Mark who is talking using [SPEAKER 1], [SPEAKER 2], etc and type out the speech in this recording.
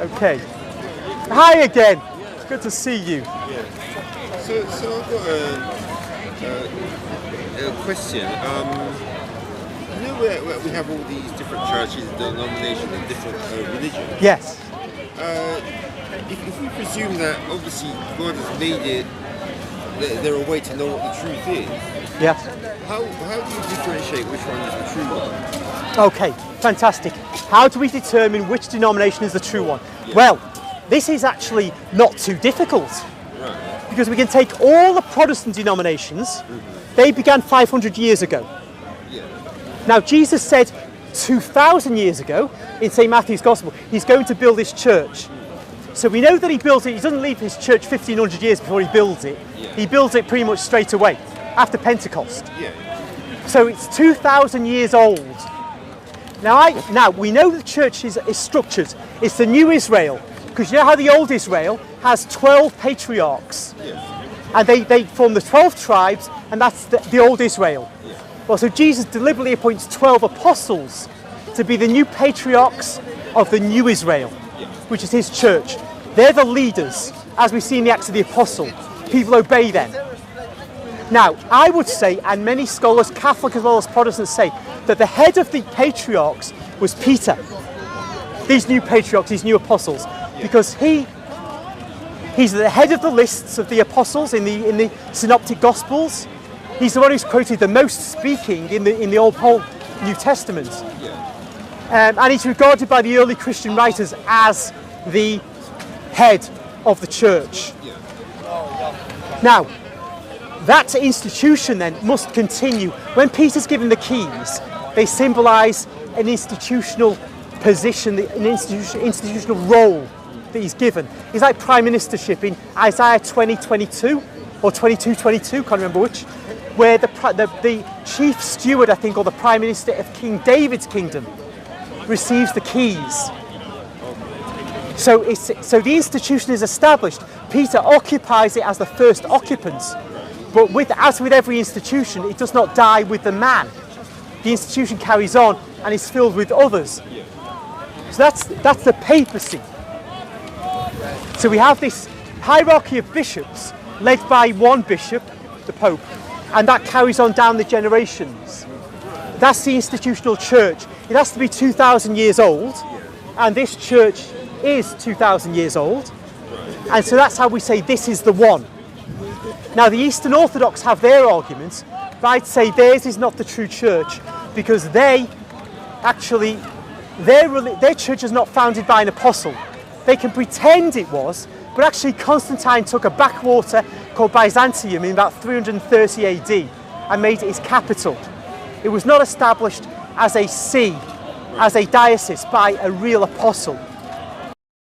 [SPEAKER 1] Okay. Hi again. Good to see you.
[SPEAKER 2] Yeah. So I've got a question. You know where we have all these different churches, denominations, and different religions?
[SPEAKER 1] Yes.
[SPEAKER 2] If we presume that obviously God has made it, there a way to know what the truth is.
[SPEAKER 1] Yeah.
[SPEAKER 2] How do you differentiate which one is the true one?
[SPEAKER 1] Okay, fantastic. How do we determine which denomination is the true one?
[SPEAKER 2] Yeah.
[SPEAKER 1] Well, this is actually not too difficult.
[SPEAKER 2] Right.
[SPEAKER 1] Because we can take all the Protestant denominations, they began 500 years ago.
[SPEAKER 2] Yeah.
[SPEAKER 1] Now, Jesus said 2,000 years ago in St. Matthew's Gospel, he's going to build his church. So we know that he built it, he doesn't leave his church 1,500 years before he builds it.
[SPEAKER 2] Yeah.
[SPEAKER 1] He builds it pretty much straight away, after Pentecost.
[SPEAKER 2] Yeah.
[SPEAKER 1] So it's 2,000 years old. Now we know the church is structured. It's the new Israel, because you know how the old Israel has 12 patriarchs.
[SPEAKER 2] Yeah.
[SPEAKER 1] And they form the 12 tribes, and that's the old Israel.
[SPEAKER 2] Yeah.
[SPEAKER 1] Well, so Jesus deliberately appoints 12 apostles to be the new patriarchs of the new Israel, which is his church. They're the leaders, as we see in the Acts of the Apostle. People obey them. Now, I would say, and many scholars, Catholic as well as Protestants, say that the head of the patriarchs was Peter. These new patriarchs, these new apostles, because he's the head of the lists of the apostles in the synoptic gospels. He's the one who's quoted the most speaking in the whole New Testament. And he's regarded by the early Christian writers as the head of the church. Now, that institution then must continue. When Peter's given the keys, they symbolise an institutional position, an institutional role that he's given. It's like prime ministership in Isaiah 20:22 or 22:22, can't remember which, where the chief steward, I think, or the prime minister of King David's kingdom receives the keys. So the institution is established. Peter occupies it as the first occupant. But as with every institution, it does not die with the man. The institution carries on and is filled with others. So that's the papacy. So we have this hierarchy of bishops led by one bishop, the Pope, and that carries on down the generations. That's the institutional church. It has to be 2,000 years old, and this church is 2,000 years old. And so that's how we say this is the one. Now the Eastern Orthodox have their arguments, but I'd say theirs is not the true church, because their church is not founded by an apostle. They can pretend it was, but actually Constantine took a backwater called Byzantium in about 330 AD and made it his capital. It was not established as a see, as a diocese by a real apostle.